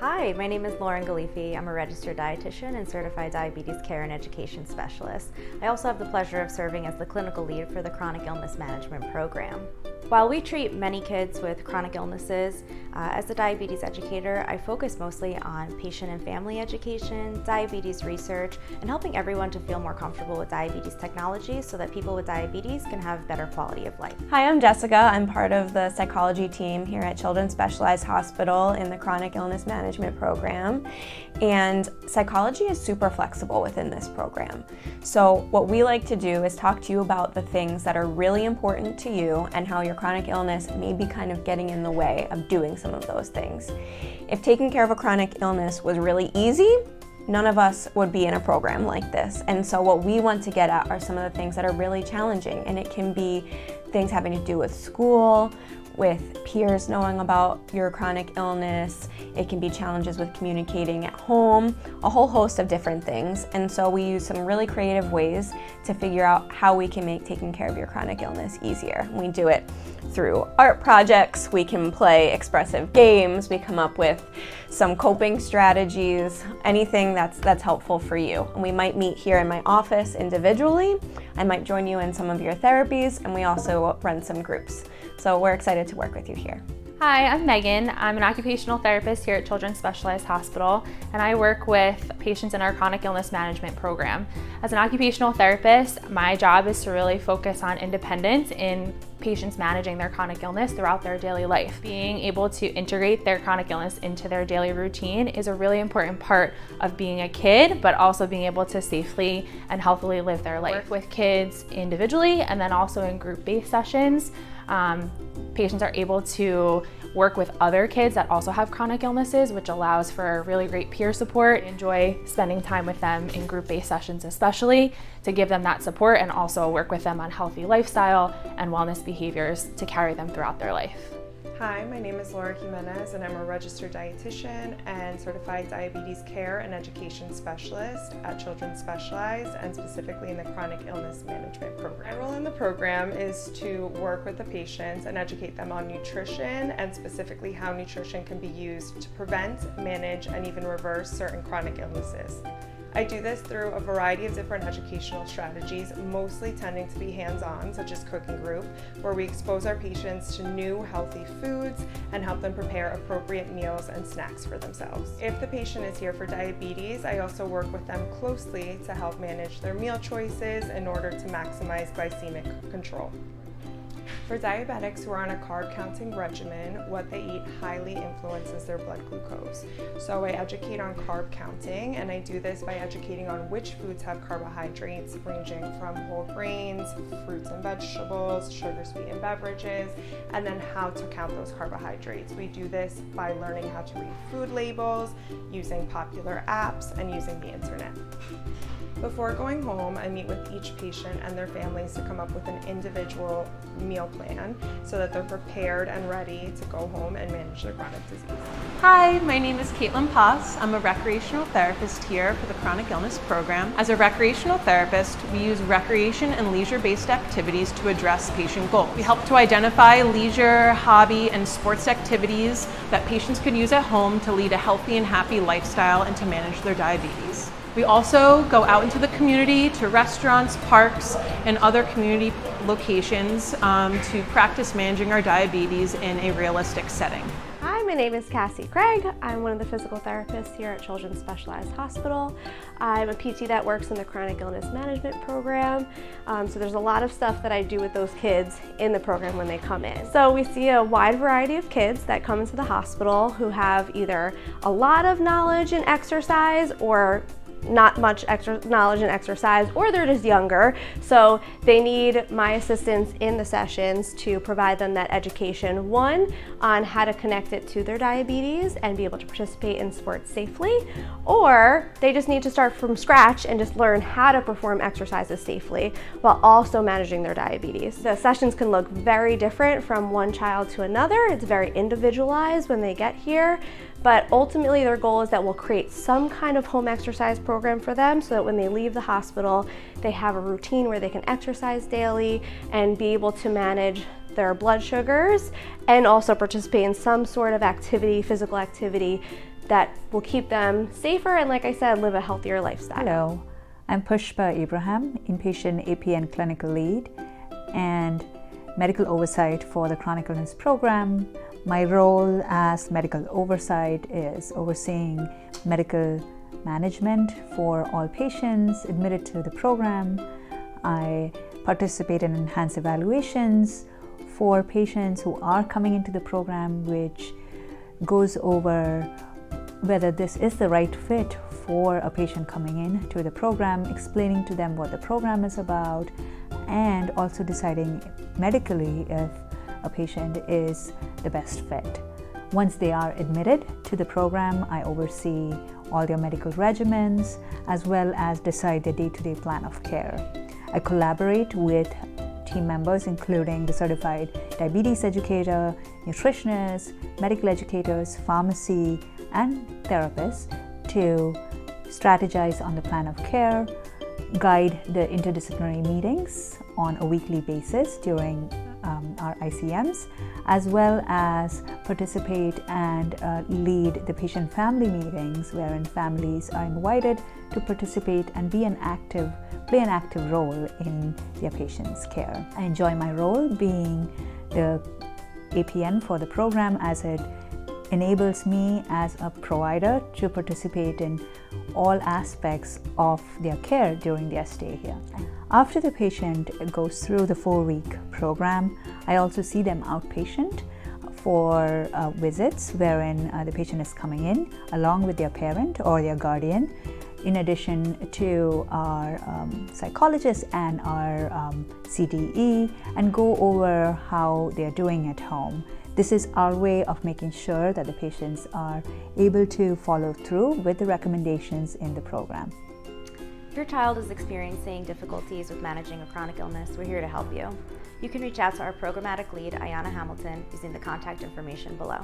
Hi, my name is Lauren Galifi. I'm a registered dietitian and certified diabetes care and education specialist. I also have the pleasure of serving as the clinical lead for the chronic illness management program. While we treat many kids with chronic illnesses, as a diabetes educator, I focus mostly on patient and family education, diabetes research, and helping everyone to feel more comfortable with diabetes technology so that people with diabetes can have better quality of life. Hi, I'm Jessica. I'm part of the psychology team here at Children's Specialized Hospital in the Chronic Illness Management Program. And psychology is super flexible within this program. So what we like to do is talk to you about the things that are really important to you and how your chronic illness may be kind of getting in the way of doing some of those things. If taking care of a chronic illness was really easy, none of us would be in a program like this. And so what we want to get at are some of the things that are really challenging, and it can be things having to do with school, with peers knowing about your chronic illness. It can be challenges with communicating at home, a whole host of different things. And so we use some really creative ways to figure out how we can make taking care of your chronic illness easier. We do it through art projects, we can play expressive games, we come up with some coping strategies, anything that's helpful for you. And we might meet here in my office individually. I might join you in some of your therapies, and we also run some groups. So we're excited to work with you here. Hi, I'm Megan. I'm an occupational therapist here at Children's Specialized Hospital, and I work with patients in our chronic illness management program. As an occupational therapist, my job is to really focus on independence in patients managing their chronic illness throughout their daily life. Being able to integrate their chronic illness into their daily routine is a really important part of being a kid, but also being able to safely and healthily live their life. Work with kids individually and then also in group-based sessions. Patients are able to work with other kids that also have chronic illnesses, which allows for really great peer support. I enjoy spending time with them in group-based sessions, especially to give them that support and also work with them on healthy lifestyle and wellness behaviors to carry them throughout their life. Hi, my name is Laura Jimenez, and I'm a registered dietitian and certified diabetes care and education specialist at Children's Specialized, and specifically in the chronic illness management program. My role in the program is to work with the patients and educate them on nutrition, and specifically how nutrition can be used to prevent, manage, and even reverse certain chronic illnesses. I do this through a variety of different educational strategies, mostly tending to be hands-on, such as cooking group, where we expose our patients to new healthy foods and help them prepare appropriate meals and snacks for themselves. If the patient is here for diabetes, I also work with them closely to help manage their meal choices in order to maximize glycemic control. For diabetics who are on a carb counting regimen, what they eat highly influences their blood glucose. So I educate on carb counting, and I do this by educating on which foods have carbohydrates ranging from whole grains, fruits and vegetables, sugar-sweetened beverages, and then how to count those carbohydrates. We do this by learning how to read food labels, using popular apps, and using the internet. Before going home, I meet with each patient and their families to come up with an individual meal plan so that they're prepared and ready to go home and manage their chronic disease. Hi, my name is Caitlin Poss. I'm a recreational therapist here for the Chronic Illness Program. As a recreational therapist, we use recreation and leisure-based activities to address patient goals. We help to identify leisure, hobby, and sports activities that patients could use at home to lead a healthy and happy lifestyle and to manage their diabetes. We also go out into the community to restaurants, parks, and other community locations to practice managing our diabetes in a realistic setting. Hi, my name is Cassie Craig. I'm one of the physical therapists here at Children's Specialized Hospital. I'm a PT that works in the chronic illness management program. So there's a lot of stuff that I do with those kids in the program when they come in. So we see a wide variety of kids that come into the hospital who have either a lot of knowledge in exercise or not much knowledge and exercise, or they're just younger, so they need my assistance in the sessions to provide them that education, one, on how to connect it to their diabetes and be able to participate in sports safely, or they just need to start from scratch and just learn how to perform exercises safely while also managing their diabetes. The sessions can look very different from one child to another. It's very individualized when they get here, but ultimately their goal is that we'll create some kind of home exercise program for them so that when they leave the hospital, they have a routine where they can exercise daily and be able to manage their blood sugars and also participate in some sort of activity, physical activity, that will keep them safer and, like I said, live a healthier lifestyle. Hello, I'm Pushpa Abraham, inpatient APN clinical lead and medical oversight for the chronic illness program. My role as medical oversight is overseeing medical management for all patients admitted to the program. I participate in enhanced evaluations for patients who are coming into the program, which goes over whether this is the right fit for a patient coming in to the program, explaining to them what the program is about, and also deciding medically if a patient is the best fit. Once they are admitted to the program, I oversee all their medical regimens as well as decide their day-to-day plan of care. I collaborate with team members including the certified diabetes educator, nutritionists, medical educators, pharmacy, and therapists to strategize on the plan of care, guide the interdisciplinary meetings on a weekly basis during our ICMs, as well as participate and lead the patient family meetings wherein families are invited to participate and play an active role in their patients' care. I enjoy my role being the APN for the program as it enables me as a provider to participate in all aspects of their care during their stay here. After the patient goes through the 4-week program, I also see them outpatient for visits wherein the patient is coming in along with their parent or their guardian, in addition to our psychologist and our CDE, and go over how they're doing at home. This is our way of making sure that the patients are able to follow through with the recommendations in the program. If your child is experiencing difficulties with managing a chronic illness, we're here to help you. You can reach out to our programmatic lead, Ayana Hamilton, using the contact information below.